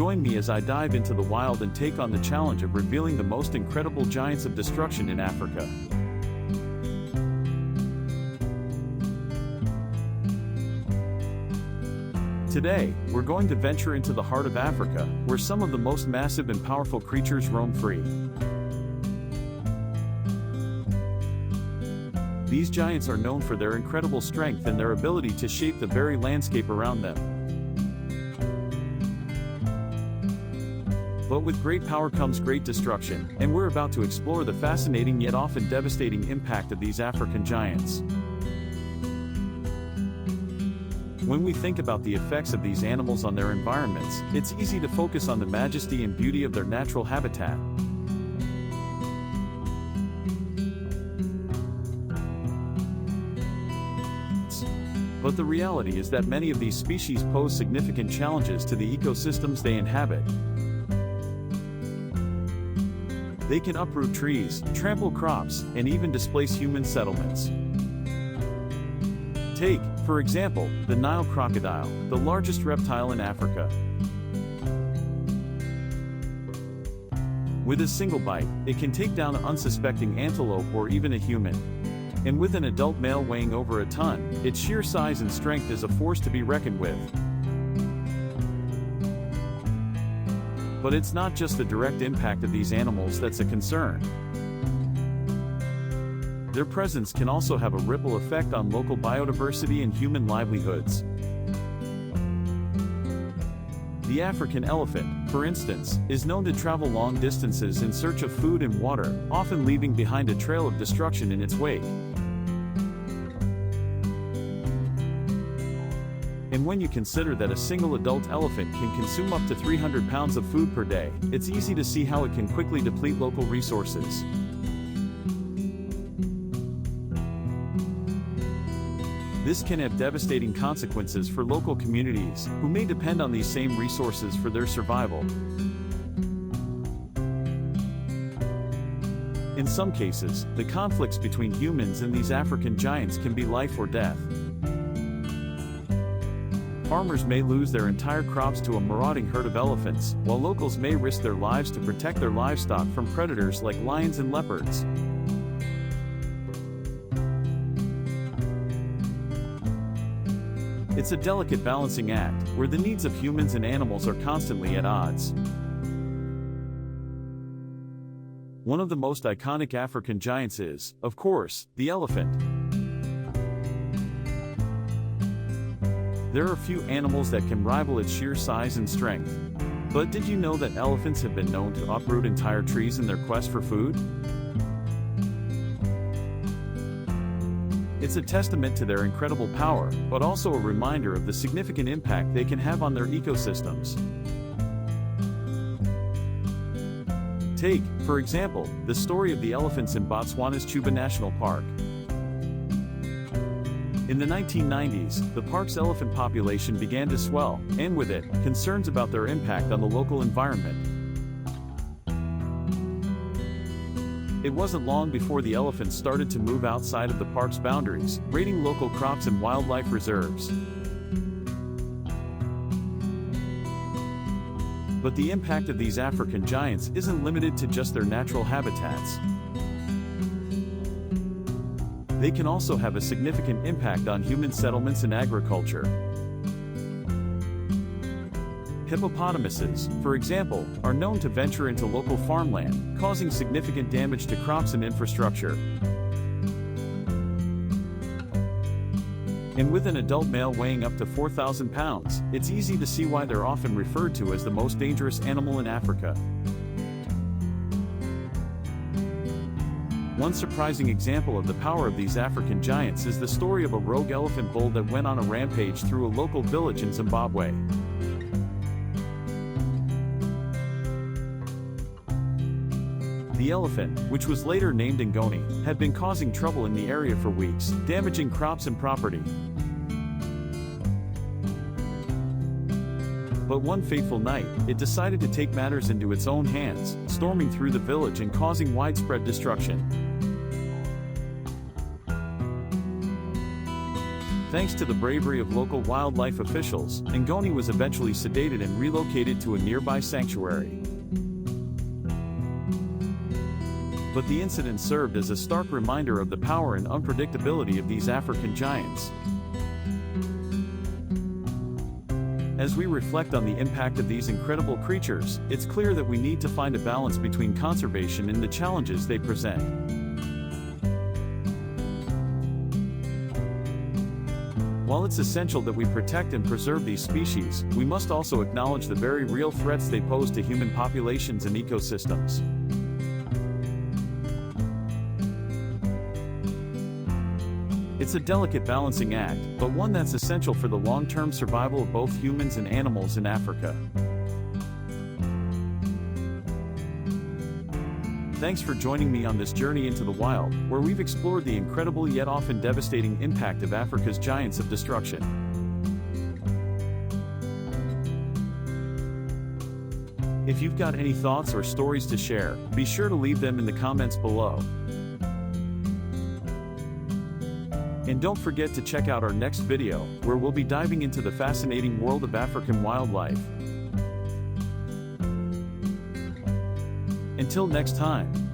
Join me as I dive into the wild and take on the challenge of revealing the most incredible giants of destruction in Africa. Today, we're going to venture into the heart of Africa, where some of the most massive and powerful creatures roam free. These giants are known for their incredible strength and their ability to shape the very landscape around them. But with great power comes great destruction, and we're about to explore the fascinating yet often devastating impact of these African giants. When we think about the effects of these animals on their environments, it's easy to focus on the majesty and beauty of their natural habitat. But the reality is that many of these species pose significant challenges to the ecosystems they inhabit. They can uproot trees, trample crops, and even displace human settlements. Take, for example, the Nile crocodile, the largest reptile in Africa. With a single bite, it can take down an unsuspecting antelope or even a human. And with an adult male weighing over a ton, its sheer size and strength is a force to be reckoned with. But it's not just the direct impact of these animals that's a concern. Their presence can also have a ripple effect on local biodiversity and human livelihoods. The African elephant, for instance, is known to travel long distances in search of food and water, often leaving behind a trail of destruction in its wake. And when you consider that a single adult elephant can consume up to 300 pounds of food per day, it's easy to see how it can quickly deplete local resources. This can have devastating consequences for local communities, who may depend on these same resources for their survival. In some cases, the conflicts between humans and these African giants can be life or death. Farmers may lose their entire crops to a marauding herd of elephants, while locals may risk their lives to protect their livestock from predators like lions and leopards. It's a delicate balancing act, where the needs of humans and animals are constantly at odds. One of the most iconic African giants is, of course, the elephant. There are few animals that can rival its sheer size and strength. But did you know that elephants have been known to uproot entire trees in their quest for food? It's a testament to their incredible power, but also a reminder of the significant impact they can have on their ecosystems. Take, for example, the story of the elephants in Botswana's Chuba National Park. In the 1990s, the park's elephant population began to swell, and with it, concerns about their impact on the local environment. It wasn't long before the elephants started to move outside of the park's boundaries, raiding local crops and wildlife reserves. But the impact of these African giants isn't limited to just their natural habitats. They can also have a significant impact on human settlements and agriculture. Hippopotamuses, for example, are known to venture into local farmland, causing significant damage to crops and infrastructure. And with an adult male weighing up to 4,000 pounds, it's easy to see why they're often referred to as the most dangerous animal in Africa. One surprising example of the power of these African giants is the story of a rogue elephant bull that went on a rampage through a local village in Zimbabwe. The elephant, which was later named Ngoni, had been causing trouble in the area for weeks, damaging crops and property. But one fateful night, it decided to take matters into its own hands, storming through the village and causing widespread destruction. Thanks to the bravery of local wildlife officials, Ngoni was eventually sedated and relocated to a nearby sanctuary. But the incident served as a stark reminder of the power and unpredictability of these African giants. As we reflect on the impact of these incredible creatures, it's clear that we need to find a balance between conservation and the challenges they present. While it's essential that we protect and preserve these species, we must also acknowledge the very real threats they pose to human populations and ecosystems. It's a delicate balancing act, but one that's essential for the long-term survival of both humans and animals in Africa. Thanks for joining me on this journey into the wild, where we've explored the incredible yet often devastating impact of Africa's giants of destruction. If you've got any thoughts or stories to share, be sure to leave them in the comments below. And don't forget to check out our next video, where we'll be diving into the fascinating world of African wildlife. Until next time.